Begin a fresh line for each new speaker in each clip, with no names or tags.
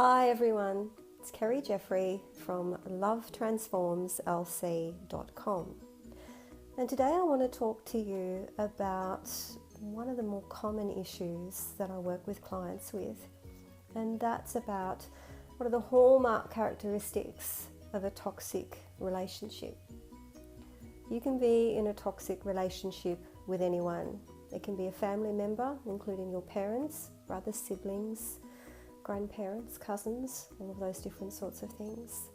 Hi everyone, it's Kerry Jeffrey from lovetransformslc.com, and today I want to talk to you about one of the more common issues that I work with clients with, and that's about what are the hallmark characteristics of a toxic relationship. You can be in a toxic relationship with anyone. It can be a family member, including your parents, brothers, siblings, grandparents, cousins, all of those different sorts of things.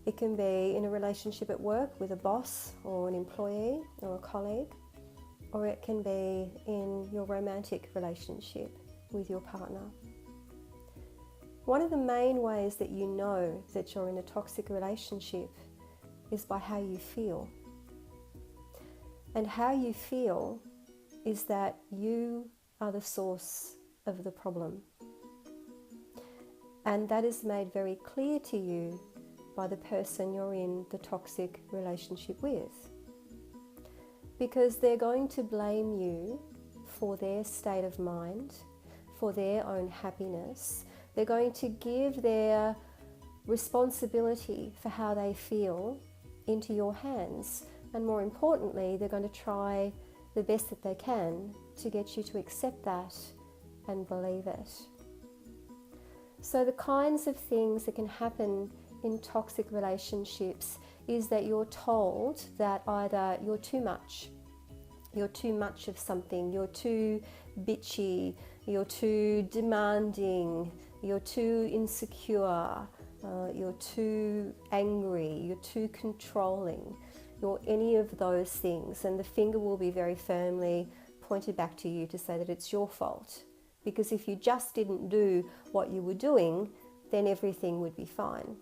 It can be in a relationship at work with a boss or an employee or a colleague, or it can be in your romantic relationship with your partner. One of the main ways that you know that you're in a toxic relationship is by how you feel. And how you feel is that you are the source of the problem. And that is made very clear to you by the person you're in the toxic relationship with. Because they're going to blame you for their state of mind, for their own happiness. They're going to give their responsibility for how they feel into your hands. And more importantly, they're going to try the best that they can to get you to accept that and believe it. So the kinds of things that can happen in toxic relationships is that you're told that either you're too much of something, you're too bitchy, you're too demanding, you're too insecure, you're too angry, you're too controlling, you're any of those things, and the finger will be very firmly pointed back to you to say that it's your fault. Because if you just didn't do what you were doing, then everything would be fine.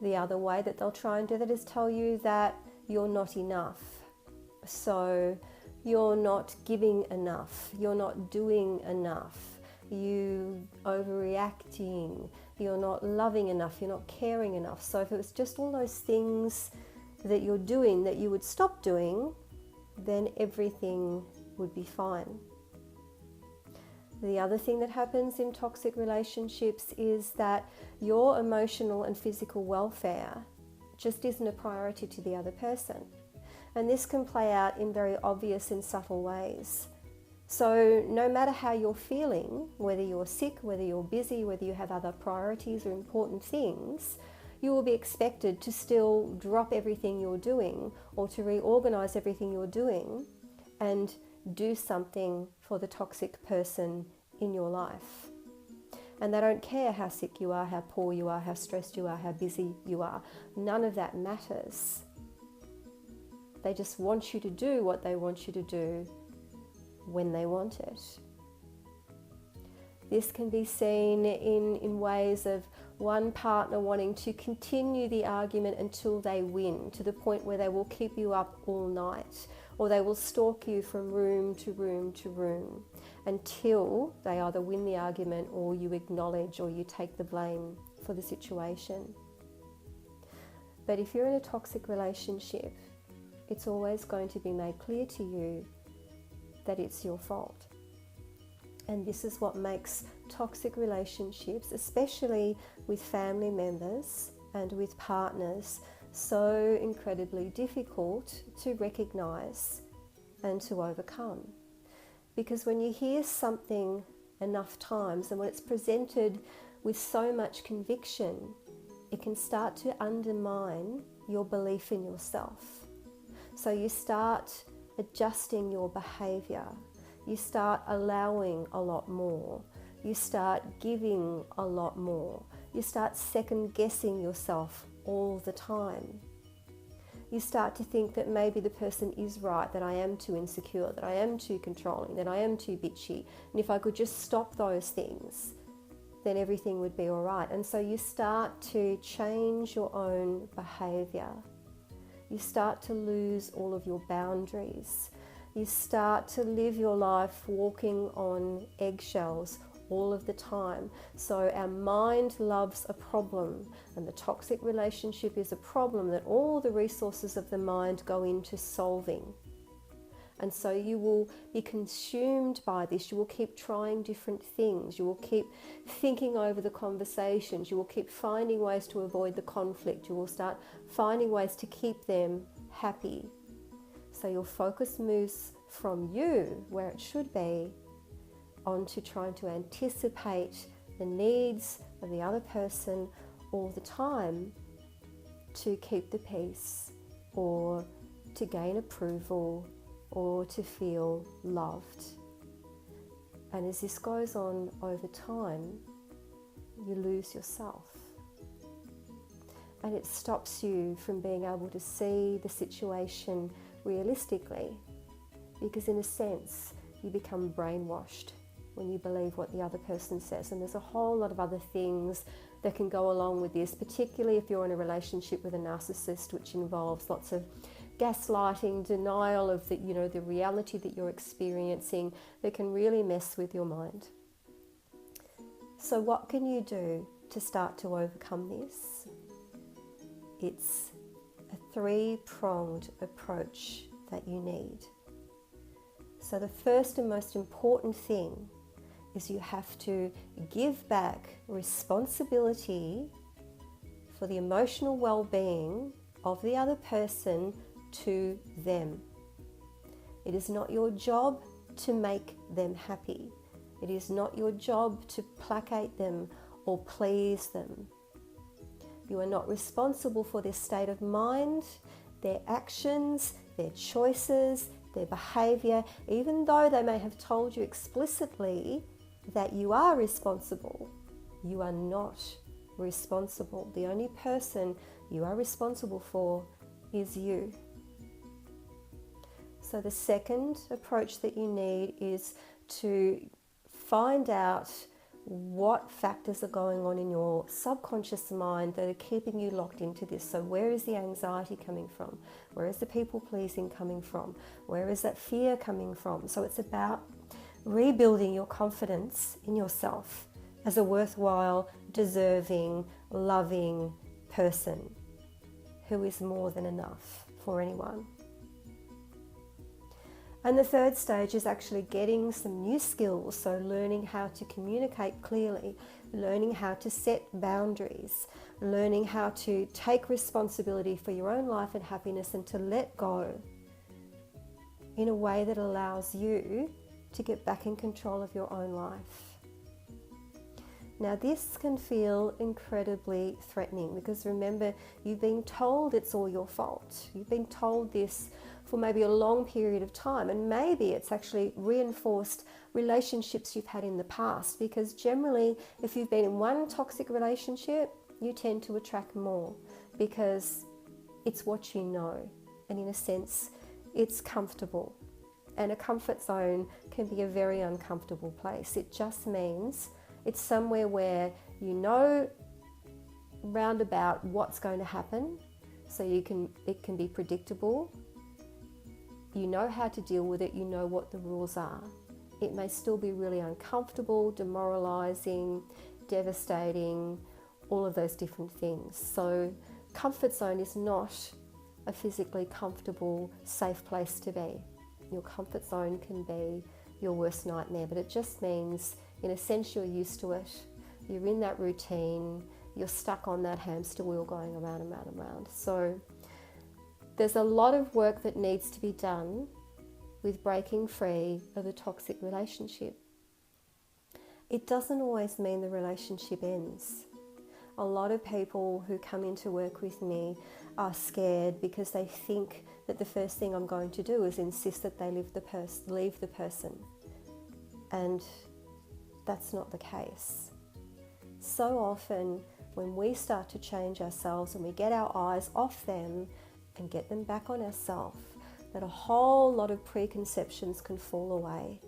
The other way that they'll try and do that is tell you that you're not enough. So you're not giving enough, you're not doing enough, you're overreacting, you're not loving enough, you're not caring enough. So if it was just all those things that you're doing that you would stop doing, then everything would be fine. The other thing that happens in toxic relationships is that your emotional and physical welfare just isn't a priority to the other person. And this can play out in very obvious and subtle ways. So no matter how you're feeling, whether you're sick, whether you're busy, whether you have other priorities or important things, you will be expected to still drop everything you're doing or to reorganize everything you're doing and do something for the toxic person in your life. And they don't care how sick you are, how poor you are, how stressed you are, how busy you are. None of that matters. They just want you to do what they want you to do when they want it. This can be seen in ways of one partner wanting to continue the argument until they win, to the point where they will keep you up all night, or they will stalk you from room to room to room until they either win the argument or you acknowledge or you take the blame for the situation. But if you're in a toxic relationship, it's always going to be made clear to you that it's your fault. And this is what makes toxic relationships, especially with family members and with partners, so incredibly difficult to recognize and to overcome. Because when you hear something enough times and when it's presented with so much conviction, it can start to undermine your belief in yourself. So you start adjusting your behavior. You start allowing a lot more. You start giving a lot more. You start second guessing yourself all the time. You start to think that maybe the person is right, that I am too insecure, that I am too controlling, that I am too bitchy. And if I could just stop those things, then everything would be all right. And so you start to change your own behavior. You start to lose all of your boundaries. You start to live your life walking on eggshells all of the time. So our mind loves a problem, and the toxic relationship is a problem that all the resources of the mind go into solving. And so you will be consumed by this. You will keep trying different things. You will keep thinking over the conversations. You will keep finding ways to avoid the conflict. You will start finding ways to keep them happy. So your focus moves from you, where it should be, onto trying to anticipate the needs of the other person all the time to keep the peace, or to gain approval, or to feel loved. And as this goes on over time, you lose yourself. And it stops you from being able to see the situation realistically, because in a sense, you become brainwashed when you believe what the other person says. And there's a whole lot of other things that can go along with this, particularly if you're in a relationship with a narcissist, which involves lots of gaslighting, denial of the, the reality that you're experiencing, that can really mess with your mind. So what can you do to start to overcome this? It's a 3-pronged approach that you need. So the first and most important thing is you have to give back responsibility for the emotional well-being of the other person to them. It is not your job to make them happy. It is not your job to placate them or please them. You are not responsible for their state of mind, their actions, their choices, their behaviour, even though they may have told you explicitly that you are responsible. You are not responsible. The only person you are responsible for is you. So the second approach that you need is to find out what factors are going on in your subconscious mind that are keeping you locked into this. So where is the anxiety coming from? Where is the people pleasing coming from? Where is that fear coming from? So it's about rebuilding your confidence in yourself as a worthwhile, deserving, loving person who is more than enough for anyone. And the third stage is actually getting some new skills, so learning how to communicate clearly, learning how to set boundaries, learning how to take responsibility for your own life and happiness, and to let go in a way that allows you to get back in control of your own life. Now this can feel incredibly threatening, because remember, you've been told it's all your fault. You've been told this for maybe a long period of time, and maybe it's actually reinforced relationships you've had in the past, because generally if you've been in one toxic relationship, you tend to attract more because it's what you know, and in a sense it's comfortable. And a comfort zone can be a very uncomfortable place. It just means it's somewhere where you know roundabout what's going to happen, so it can be predictable. You know how to deal with it, you know what the rules are. It may still be really uncomfortable, demoralizing, devastating, all of those different things. So comfort zone is not a physically comfortable, safe place to be. Your comfort zone can be your worst nightmare, but it just means, in a sense, you're used to it. You're in that routine, you're stuck on that hamster wheel going around and round and round. So there's a lot of work that needs to be done with breaking free of a toxic relationship. It doesn't always mean the relationship ends. A lot of people who come in to work with me are scared because they think that the first thing I'm going to do is insist that they leave the person. And that's not the case. So often when we start to change ourselves and we get our eyes off them and get them back on ourselves, that a whole lot of preconceptions can fall away,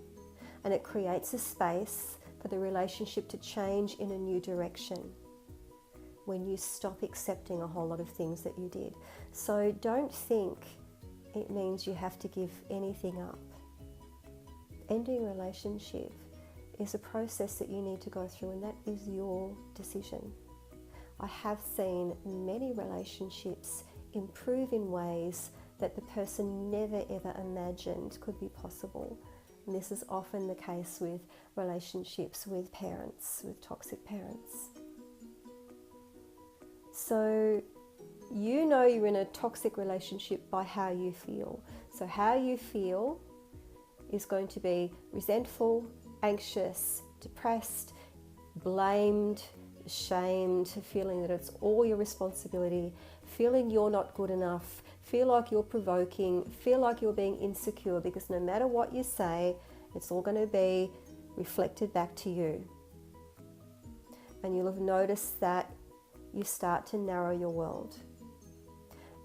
and it creates a space for the relationship to change in a new direction when you stop accepting a whole lot of things that you did. So don't think it means you have to give anything up. Ending a relationship is a process that you need to go through, and that is your decision. I have seen many relationships improve in ways that the person never ever imagined could be possible. And this is often the case with relationships with parents, with toxic parents. So you know you're in a toxic relationship by how you feel. So how you feel is going to be resentful, anxious, depressed, blamed, ashamed, feeling that it's all your responsibility, feeling you're not good enough, feel like you're provoking, feel like you're being insecure, because no matter what you say, it's all going to be reflected back to you. And you'll have noticed that you start to narrow your world.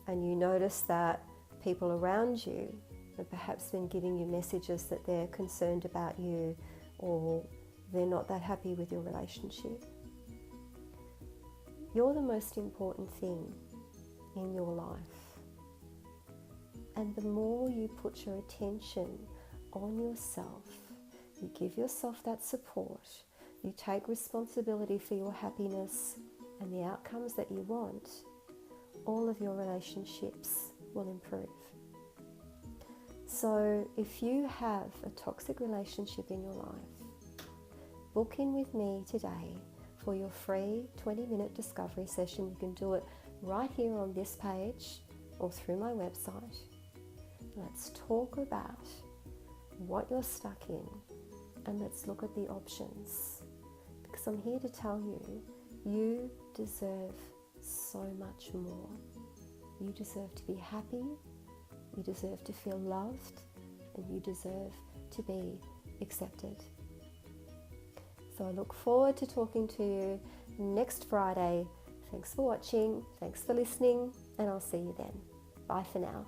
And you notice that people around you have perhaps been giving you messages that they're concerned about you, or they're not that happy with your relationship. You're the most important thing in your life. And the more you put your attention on yourself, you give yourself that support, you take responsibility for your happiness and the outcomes that you want, all of your relationships will improve. So if you have a toxic relationship in your life, book in with me today for your free 20-minute discovery session. You can do it right here on this page or through my website. Let's talk about what you're stuck in and let's look at the options. Because I'm here to tell you, you deserve so much more. You deserve to be happy, you deserve to feel loved, and you deserve to be accepted. So I look forward to talking to you next Friday. Thanks for watching, thanks for listening, and I'll see you then. Bye for now.